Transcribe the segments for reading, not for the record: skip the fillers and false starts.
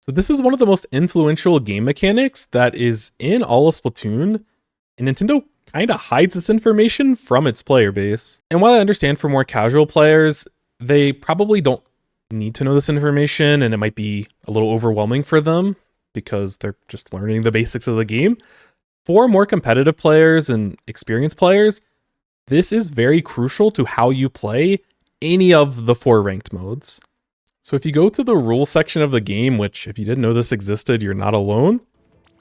So this is one of the most influential game mechanics that is in all of Splatoon, and Nintendo kind of hides this information from its player base. And while I understand for more casual players, they probably don't need to know this information and it might be a little overwhelming for them because they're just learning the basics of the game. For more competitive players and experienced players, this is very crucial to how you play any of the 4 ranked modes. So if you go to the rules section of the game, which if you didn't know this existed, you're not alone,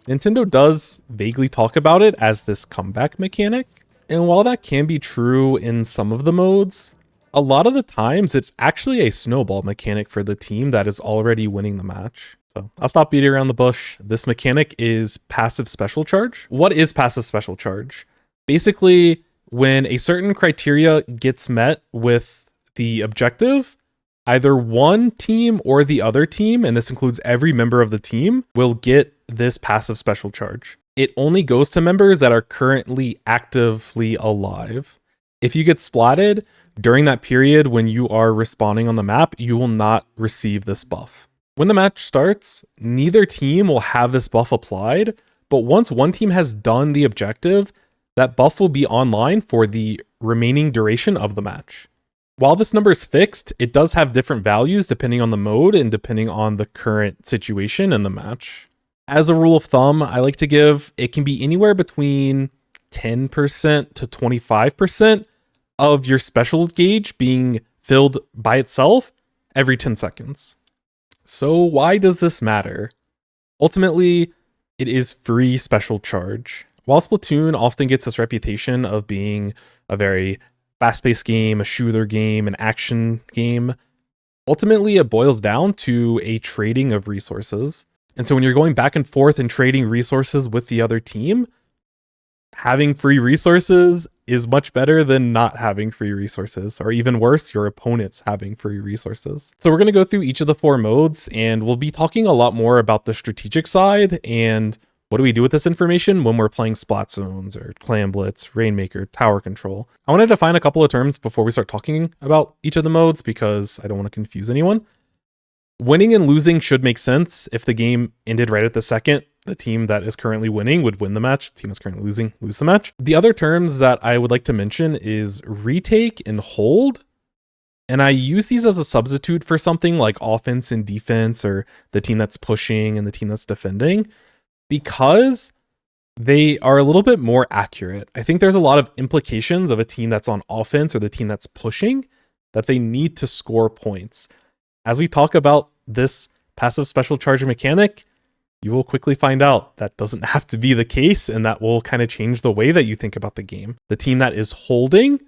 Nintendo does vaguely talk about it as this comeback mechanic. And while that can be true in some of the modes, a lot of the times it's actually a snowball mechanic for the team that is already winning the match. So I'll stop beating around the bush. This mechanic is passive special charge. What is passive special charge? Basically, when a certain criteria gets met with the objective, either one team or the other team, and this includes every member of the team, will get this passive special charge. It only goes to members that are currently actively alive. If you get splatted during that period when you are respawning on the map, you will not receive this buff. When the match starts, neither team will have this buff applied, but once one team has done the objective, that buff will be online for the remaining duration of the match. While this number is fixed, it does have different values depending on the mode and depending on the current situation in the match. As a rule of thumb, I like to give, it can be anywhere between 10% to 25% of your special gauge being filled by itself every 10 seconds. So why does this matter? Ultimately, it is free special charge. While Splatoon often gets this reputation of being a very fast-paced game, a shooter game, an action game, ultimately it boils down to a trading of resources. And so when you're going back and forth and trading resources with the other team, having free resources is much better than not having free resources, or even worse, your opponents having free resources. So we're going to go through each of the 4 modes, and we'll be talking a lot more about the strategic side and what do we do with this information when we're playing Splat Zones or Clam Blitz, Rainmaker, Tower Control. I want to define a couple of terms before we start talking about each of the modes because I don't want to confuse anyone. Winning and losing should make sense. If the game ended right at the second, the team that is currently winning would win the match. The team that's currently losing, lose the match. The other terms that I would like to mention is retake and hold. And I use these as a substitute for something like offense and defense, or the team that's pushing and the team that's defending, because they are a little bit more accurate. I think there's a lot of implications of a team that's on offense or the team that's pushing that they need to score points. As we talk about this passive special charge mechanic, you will quickly find out that doesn't have to be the case, and that will kind of change the way that you think about the game. The team that is holding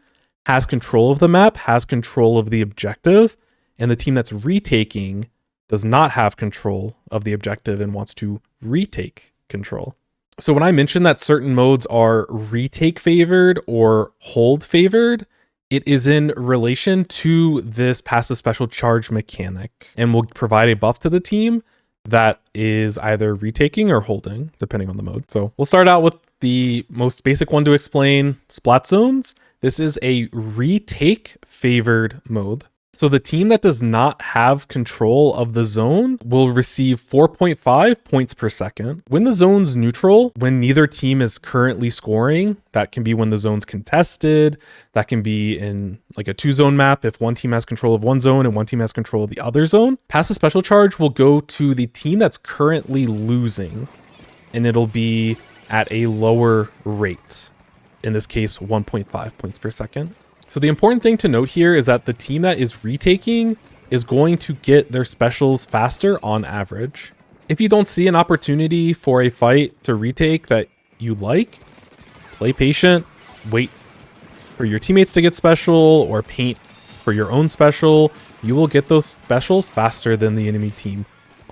has control of the map, has control of the objective, and the team that's retaking does not have control of the objective and wants to retake control. So when I mention that certain modes are retake favored or hold favored, it is in relation to this passive special charge mechanic and will provide a buff to the team that is either retaking or holding, depending on the mode. So we'll start out with the most basic one to explain, Splat Zones. This is a retake favored mode. So the team that does not have control of the zone will receive 4.5 points per second. When the zone's neutral, when neither team is currently scoring, that can be when the zone's contested, that can be in like a 2-zone map if one team has control of one zone and one team has control of the other zone. Passive special charge will go to the team that's currently losing, and it'll be at a lower rate. In this case, 1.5 points per second. So the important thing to note here is that the team that is retaking is going to get their specials faster on average. If you don't see an opportunity for a fight to retake that you like, play patient, wait for your teammates to get special or paint for your own special. You will get those specials faster than the enemy team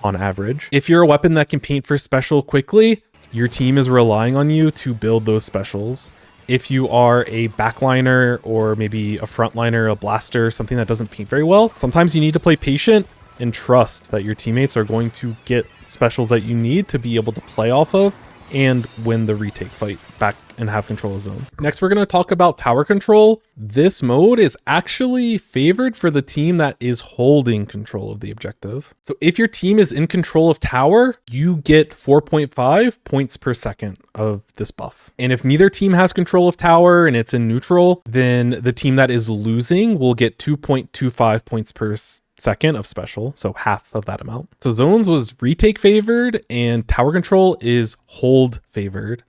on average. If you're a weapon that can paint for special quickly, your team is relying on you to build those specials. If you are a backliner or maybe a frontliner, a blaster, something that doesn't paint very well, sometimes you need to play patient and trust that your teammates are going to get specials that you need to be able to play off of and win the retake fight back and have control of zone. Next, we're going to talk about tower control. This mode is actually favored for the team that is holding control of the objective. So if your team is in control of tower, you get 4.5 points per second of this buff. And if neither team has control of tower and it's in neutral, then the team that is losing will get 2.25 points per second of special, so half of that amount. So zones was retake favored and tower control is hold favored.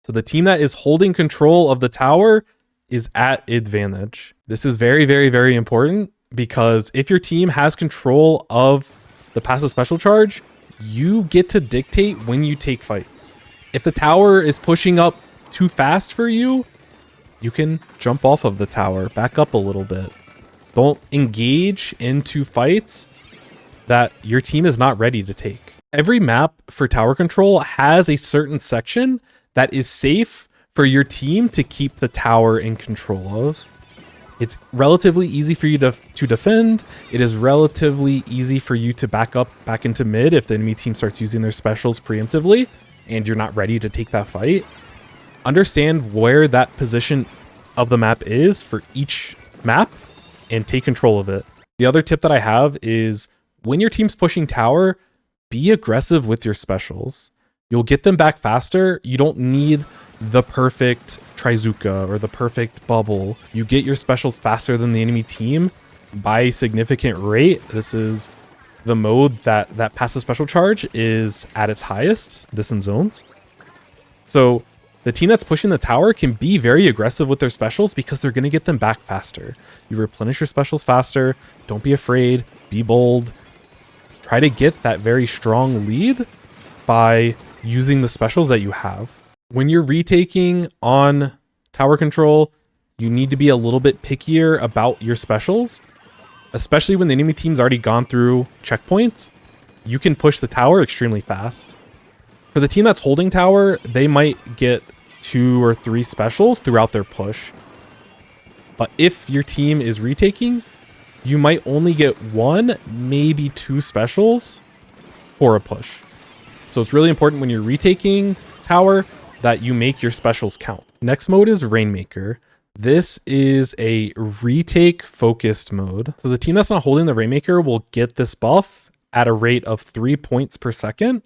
So the team that is holding control of the tower is at advantage. This is very, very, very important because if your team has control of the passive special charge, you get to dictate when you take fights. If the tower is pushing up too fast for you, you can jump off of the tower, back up a little bit. Don't engage into fights that your team is not ready to take. Every map for tower control has a certain section that is safe for your team to keep the tower in control of. It's relatively easy for you to defend. It is relatively easy for you to back up back into mid if the enemy team starts using their specials preemptively and you're not ready to take that fight. Understand where that position of the map is for each map and take control of it. The other tip that I have is when your team's pushing tower, be aggressive with your specials. You'll get them back faster. You don't need the perfect Trizuka or the perfect bubble. You get your specials faster than the enemy team by a significant rate. This is the mode that passive special charge is at its highest, this in zones. So the team that's pushing the tower can be very aggressive with their specials because they're going to get them back faster. You replenish your specials faster. Don't be afraid. Be bold. Try to get that very strong lead by using the specials that you have. When you're retaking on tower control, you need to be a little bit pickier about your specials, especially when the enemy team's already gone through checkpoints. You can push the tower extremely fast. For the team that's holding tower, they might get 2 or 3 specials throughout their push. But if your team is retaking, you might only get 1, maybe 2 specials for a push. So it's really important when you're retaking tower that you make your specials count. Next mode is Rainmaker. This is a retake focused mode. So the team that's not holding the Rainmaker will get this buff at a rate of 3 points per second.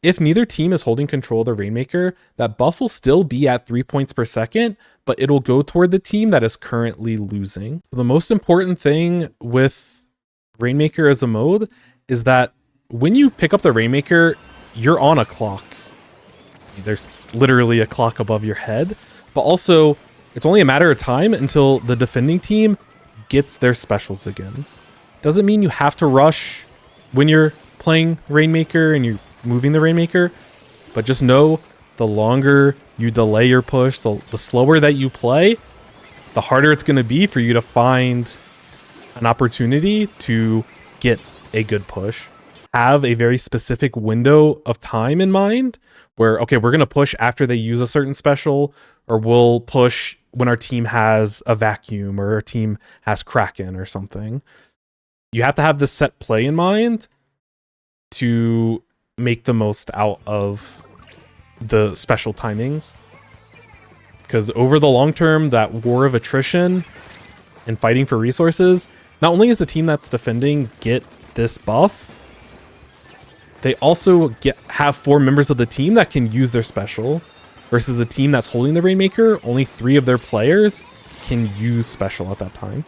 If neither team is holding control of the Rainmaker, that buff will still be at 3 points per second, but it'll go toward the team that is currently losing. So the most important thing with Rainmaker as a mode is that when you pick up the Rainmaker, you're on a clock. There's literally a clock above your head, but also it's only a matter of time until the defending team gets their specials again. Doesn't mean you have to rush when you're playing Rainmaker and you're moving the Rainmaker, but just know the longer you delay your push, the slower that you play, the harder it's going to be for you to find an opportunity to get a good push. Have a very specific window of time in mind where, okay, we're going to push after they use a certain special, or we'll push when our team has a vacuum or our team has Kraken or something. You have to have this set play in mind to make the most out of the special timings. Because over the long term, that war of attrition and fighting for resources, not only is the team that's defending get this buff, they also have 4 members of the team that can use their special, versus the team that's holding the Rainmaker, only 3 of their players can use special at that time.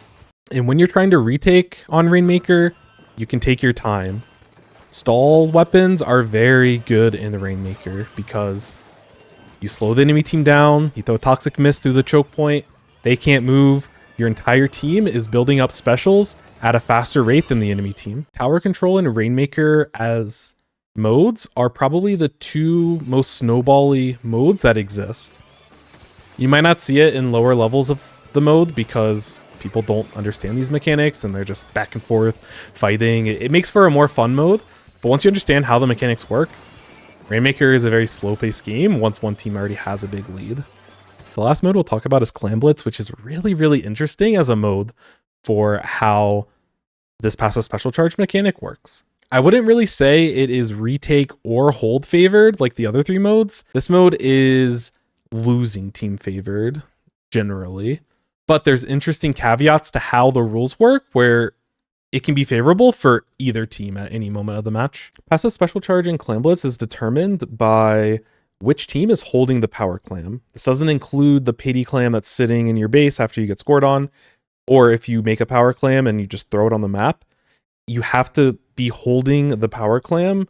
And when you're trying to retake on Rainmaker, you can take your time. Stall weapons are very good in the Rainmaker because you slow the enemy team down, you throw Toxic Mist through the choke point, they can't move, your entire team is building up specials at a faster rate than the enemy team. Tower control and Rainmaker as modes are probably the 2 most snowbally modes that exist. You might not see it in lower levels of the mode because people don't understand these mechanics and they're just back and forth fighting. It makes for a more fun mode, but once you understand how the mechanics work, Rainmaker is a very slow-paced game once one team already has a big lead. The last mode we'll talk about is Clam Blitz, which is really, really interesting as a mode for how this passive special charge mechanic works. I wouldn't really say it is retake or hold favored like the other 3 modes. This mode is losing team favored generally, but there's interesting caveats to how the rules work where it can be favorable for either team at any moment of the match. Passive special charge in Clam Blitz is determined by which team is holding the power clam. This doesn't include the pity clam that's sitting in your base after you get scored on, or if you make a power clam and you just throw it on the map. You have to be holding the power clam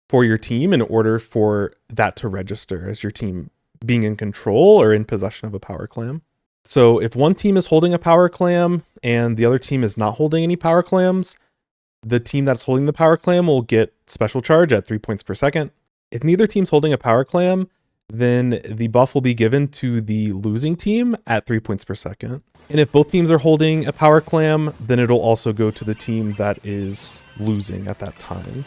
for your team in order for that to register as your team being in control or in possession of a power clam. So if one team is holding a power clam and the other team is not holding any power clams, the team that's holding the power clam will get special charge at 3 points per second. If neither team's holding a power clam, then the buff will be given to the losing team at 3 points per second. And if both teams are holding a power clam, then it'll also go to the team that is losing at that time.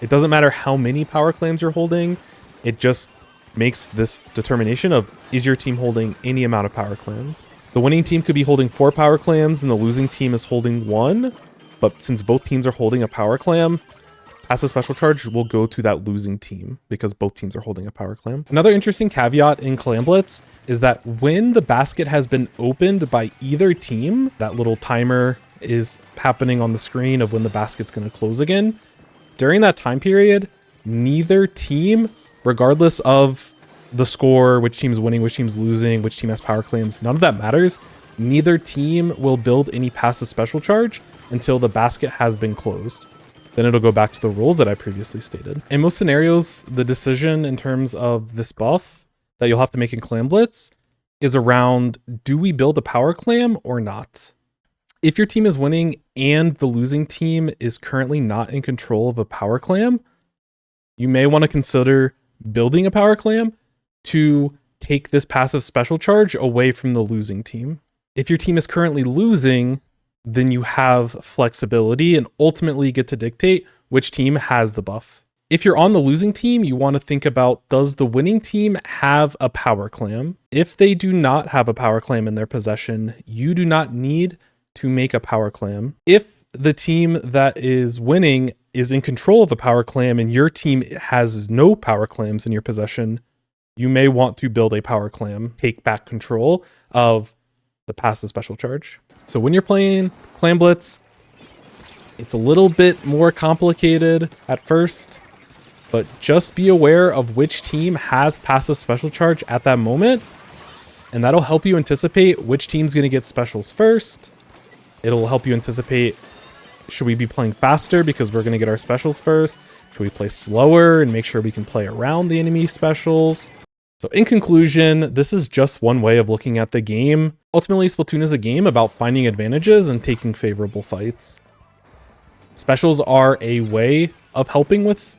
It doesn't matter how many power clams you're holding, it just makes this determination of, is your team holding any amount of power clams? The winning team could be holding 4 power clams and the losing team is holding 1, but since both teams are holding a power clam, passive special charge will go to that losing team because both teams are holding a power clam. Another interesting caveat in Clam Blitz is that when the basket has been opened by either team, that little timer is happening on the screen of when the basket's going to close again. During that time period, neither team, regardless of the score, which team's winning, which team's losing, which team has power claims, none of that matters. Neither team will build any passive special charge until the basket has been closed. Then it'll go back to the rules that I previously stated. In most scenarios, the decision in terms of this buff that you'll have to make in Clam Blitz is around, do we build a power clam or not? If your team is winning and the losing team is currently not in control of a power clam, you may want to consider building a power clam to take this passive special charge away from the losing team. If your team is currently losing, then you have flexibility and ultimately get to dictate which team has the buff. If you're on the losing team, you want to think about, does the winning team have a power clam? If they do not have a power clam in their possession, you do not need to make a power clam. If the team that is winning is in control of a power clam and your team has no power clams in your possession, you may want to build a power clam, take back control of the passive special charge. So when you're playing Clam Blitz, it's a little bit more complicated at first, but just be aware of which team has passive special charge at that moment, and that'll help you anticipate which team's going to get specials first. It'll help you anticipate, should we be playing faster because we're going to get our specials first? Should we play slower and make sure we can play around the enemy specials? So in conclusion, this is just one way of looking at the game. Ultimately, Splatoon is a game about finding advantages and taking favorable fights. Specials are a way of helping with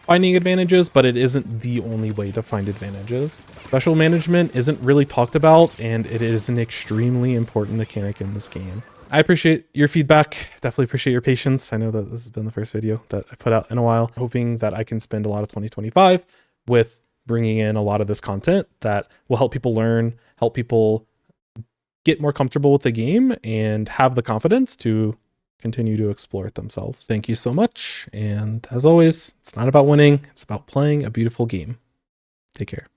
finding advantages, but it isn't the only way to find advantages. Special management isn't really talked about, and it is an extremely important mechanic in this game. I appreciate your feedback. Definitely appreciate your patience. I know that this has been the first video that I put out in a while, hoping that I can spend a lot of 2025 with bringing in a lot of this content that will help people learn, help people get more comfortable with the game and have the confidence to continue to explore it themselves. Thank you so much. And as always, it's not about winning, it's about playing a beautiful game. Take care.